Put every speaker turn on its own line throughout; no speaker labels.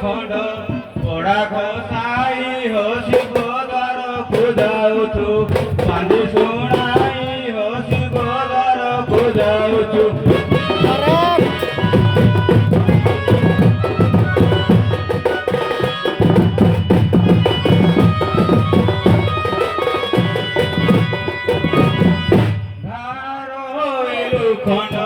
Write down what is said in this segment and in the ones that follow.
ଖଣ୍ଡ ପୋଡ଼ା ଖସାଇ ହସି ଗୋଦାରକୁ ଯାଉଛୁ ପାଞ୍ଜି ଶୁଣାଇ ହସି ଗୋଦାରକୁ ଯାଉଛୁ ଖଣ୍ଡ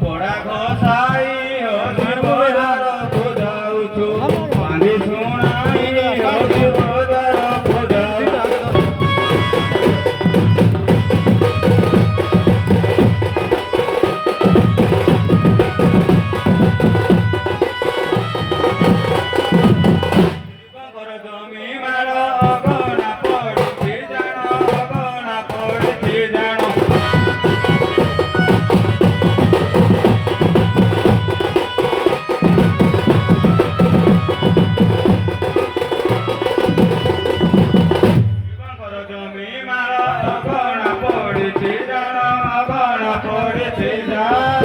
ପୋଡ଼ା ଖସାଇ ହସି ଗୋଦାରକୁ ଯାଉଛୁ ପାଞ୍ଜି ଶୁଣାଇ ହସି ଗୋଦାରକୁ ଯାଉଛୁ ଜମି ମାଳ ଅଗଣା ପଡ଼ିଛି ଜାଣ ଅଗଣା ପଡ଼ିଛି ଜାଣ ଜମି ମାଳ ଅଗଣା ପଡ଼ିଛି ଜାଣ ଅଗଣା ପଡ଼ିଛି ଜାଣ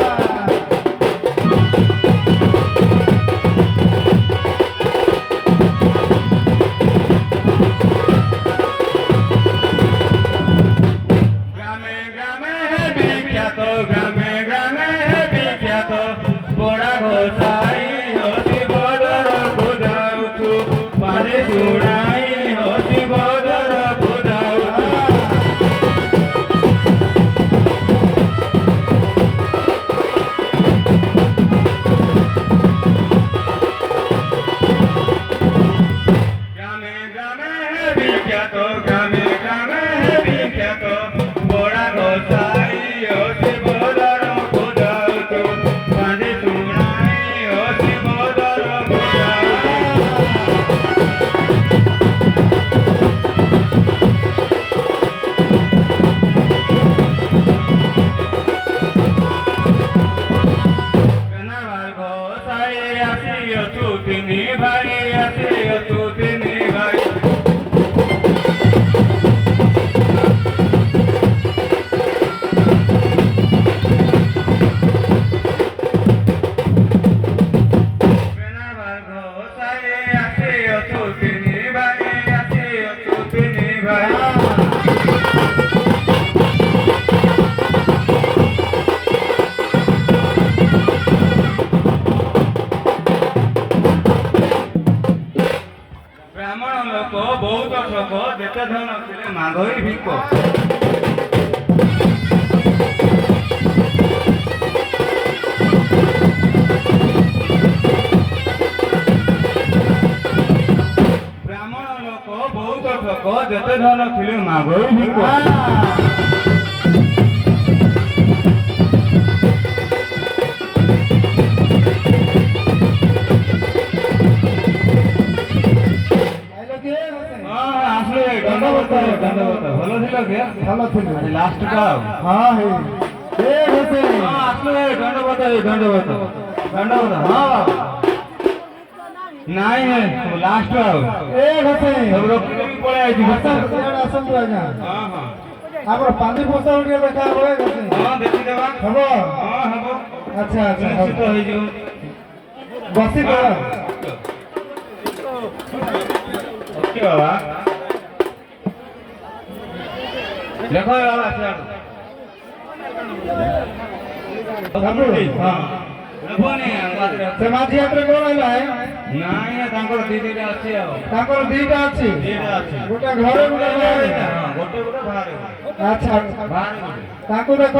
গ্রামে গ্রামে বিখ্যাত গ্রামে গ্রামে বিখ্যাত পোড়া ঘোষাই হসি বদরକୁ যাଉଛୁ পানি শুনাই হসি বদরକୁ যাଉଛୁ গ্রামে গ্রামে বিখ্যাত গ্রামে গ্রামে বিখ্যাত পোড়া ঘোষাই হসি বদরକୁ যাଉଛୁ পানি শুনাই হসি বদরକୁ যাଉଛୁ কেনাবার ঘোষাই আসিଅଛୁ ତିନି ଭାଇ ଆସିଅଛୁ ତିନି ଭାଇ কেনাবার ঘোষাই আসিଅଛୁ ତିନି ଭାଇ ଆସିଅଛୁ ତିନି ଭାଇ ବ୍ରାହ୍ମଣ ଲୋକ ବହୁତ ଠକ ଯେତେ ଧନ ଥିଲେ ମାଗଇ ଭିକ ବ୍ରାହ୍ମଣ ଲୋକ ବହୁତ ଠକ ଯେତେ ଧନ ଥିଲେ ମାଗଇ ଭିକ আসলে দণ্ডবত ভালো ছিল কি ভালো ছিল লাস্টটা হ্যাঁ হে হচ্ছে আসলে দণ্ডবত দণ্ডবত দণ্ডবত হ্যাঁ নাই হে লাস্ট এ হচ্ছে সব রকম পড়ে আইছি আসন্তু আজ্ঞা হ্যাঁ হ্যাঁ আমরা পানি পোষা উঠে দেখা হয়ে গেছে হ্যাঁ দেখি দেবা হব হ্যাঁ হব আচ্ছা আচ্ছা নিশ্চিত হই যাও বসি দেবা ওকে বাবা দেখো বাবা স্যার ସେ ମାଝି ହାତରେ କଣ ହେଲା ନାଇଁ ତାଙ୍କର ଦିଟା ଅଛି ଆଉ ତାଙ୍କର ଦିଟା ଅଛି ଗୋଟେ ଘରେ ଗୋଟେ ଗୋଟେ ଗୋଟେ ବାହାରେ ଆଚ୍ଛା ତାଙ୍କୁ ଦେଖ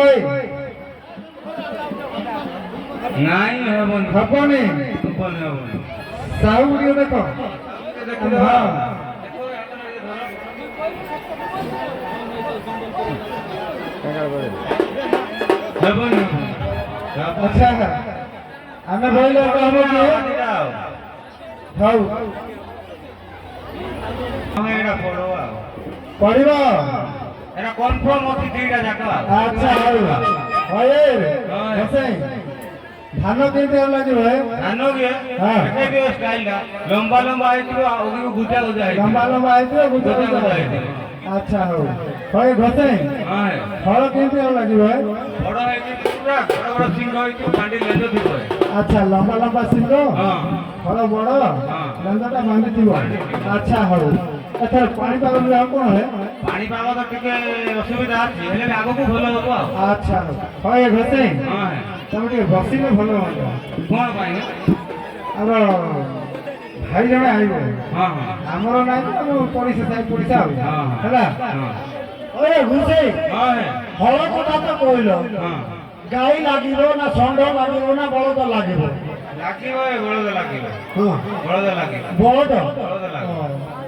ନାଇଁ ହବନି ହବନି ହବନି ସାହୁ ଟିକେ ଦେଖ ହବନି ଆଚ୍ଛା ଆମେ ରହିଲେ ହବ କି ହଉ ଏଇଟା ପଢିବ ଏଇଟା କନଫର୍ମ ଅଛି ଦିଟା ଯାକ ଆଚ୍ଛା ହଉ ଧାନ କେମିତି ଲାଗିବ ଧାନ ଷ୍ଟାଇଲଟା ଲମ୍ବା ଲମ୍ବା ହେଇଥିବ ଆଉ ଗୁଜା ଗୁଜା ଲମ୍ବା ଲମ୍ବା ହେଇଥିବ ଗୁଜା ଗୁଜା ହେଇଥିବ ଆଚ୍ଛା ହଉ ହଏ ଘଷେ ଫଳ କେମିତି ଲାଗିବ ବଡ ହେଇଛି ପୁରା ବଡ ବଡ ସିଂହ ହେଇଥିବ କାଣ୍ଡି ଲେଜ ଥିବ আচ্ছা লম্বা লম্বা ছিল বড় বড় দন্দটা ভাঙি দিব আচ্ছা হল এথর পাଣିপাগ বিভাগ কোন হে
পাଣିପାଗ ତ ଟିକେ ଅସୁବିଧା ଅଛି ହେଲେ ବି ଆଗକୁ ଭଲ ହବ ଆଉ
আচ্ছা হয় ঘসে
ହଁ
তুমি ଟିକେ বসিলে ভালো হতো
କ'ଣ ପାଇଁ
ଆମର ଭାଇ ଜଣେ ଆଇବେ
ହଁ ହଁ
ଆମର ନାଇଁ ତ ଆମ ପଡ଼ିଶା ସାହି ପଡ଼ିଶା ଆଉ
ହଁ।
ହେଲା
ହଁ
ওরে ঘুষে
ହଁ ହେ
হল কথা তো কইল
ହଁ
গাই লাগিব না ষণ্ଢ লাগিব না বলদ লাগিব
ଲାଗିବ ଏ ବଳଦ ଲାଗିବ
ହଁ
ବଳଦ ଲାଗିବ
বলদ
ବଳଦ ଲାଗିବ